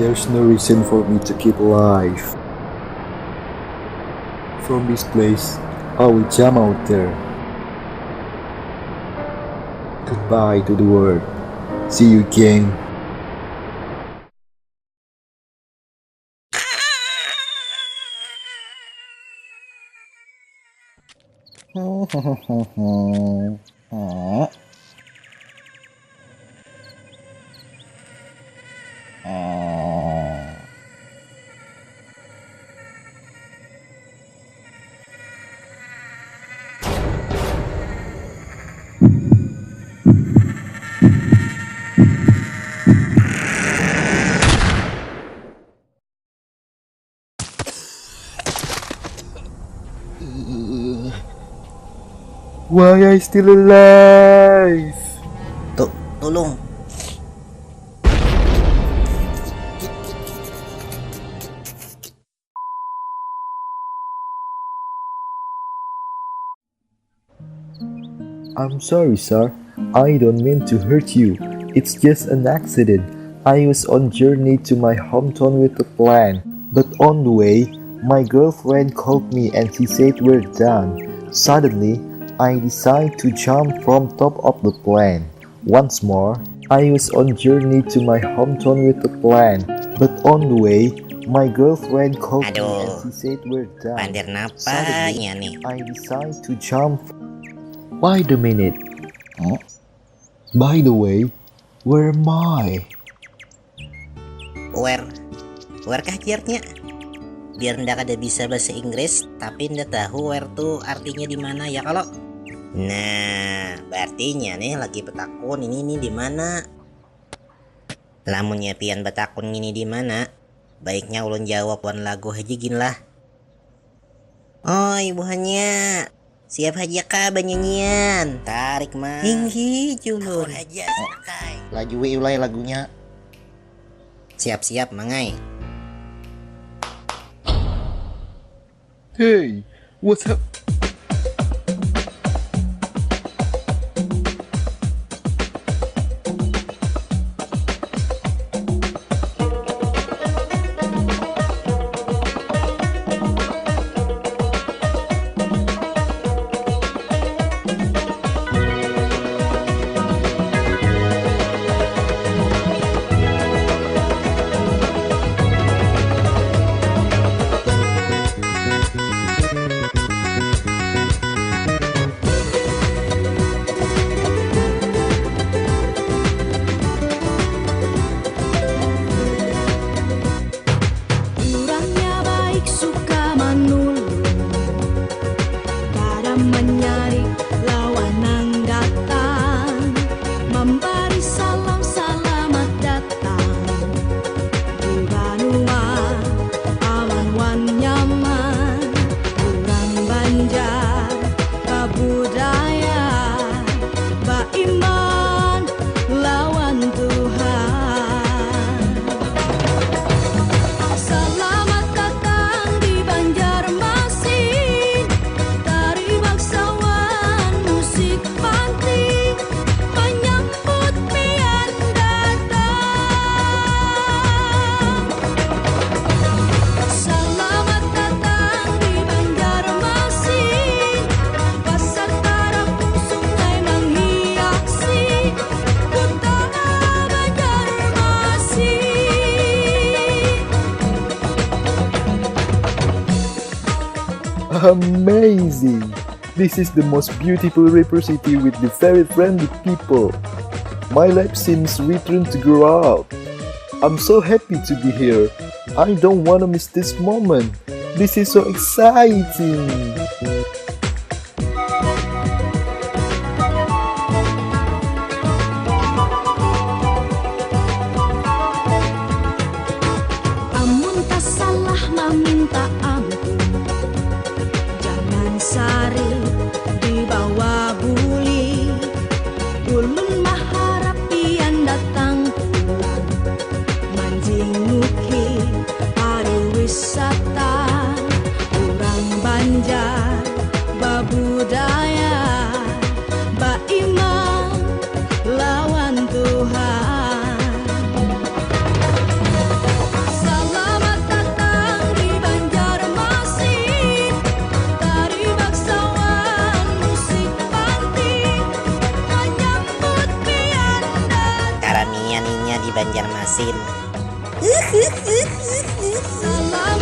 There's no reason for me to keep alive. From this place, I will jump out there. Goodbye to the world. See you again. Why I still alive? Tolong. I'm sorry, sir. I don't mean to hurt you. It's just an accident. I was on journey to my hometown with a plan. But on the way, my girlfriend called me and she said we're done. Suddenly, I decided to jump from top of the plane. Once more, I was on journey to my hometown with a plan. But on the way, my girlfriend called me and she said we're done. Pandir Suddenly, napanya nih? I decided to jump. Wait a minute. By the way, where am I? Where kah kiarnya? Biar ndak ada bisa bahasa Inggris, tapi ndak tahu where tuh artinya di mana ya kalau. Nah, berartinya nih lagi betakun ini di mana? Lamunnya pian betakun ini di mana? Baiknya ulun jawab wan lagu haji gin lah. Oh, ibuhannya. Siap aja kah banyanyian? Tarik mah. Tinggi julur aja sakai. Laju ulai lagunya. Siap-siap mangai. Hey, what's up? Menyari lawan yang datang, memberi salam selamat datang di Banua aman wan nyaman, kurang Banjar kabudaya baiman lawan Tuhan. Selamat datang di Banjarmasin. Amazing! This is the most beautiful river city with the very friendly people. My life seems returned to grow up. I'm so happy to be here. I don't want to miss this moment. This is so exciting. Amun tak salah meminta ampun, jangan sari di bawah buli. Ulun maharap pian datang pulang, manjinguki pariwisata. Orang Banjar babudaya baiman lawan Tuhan. Banjarmasin. Salah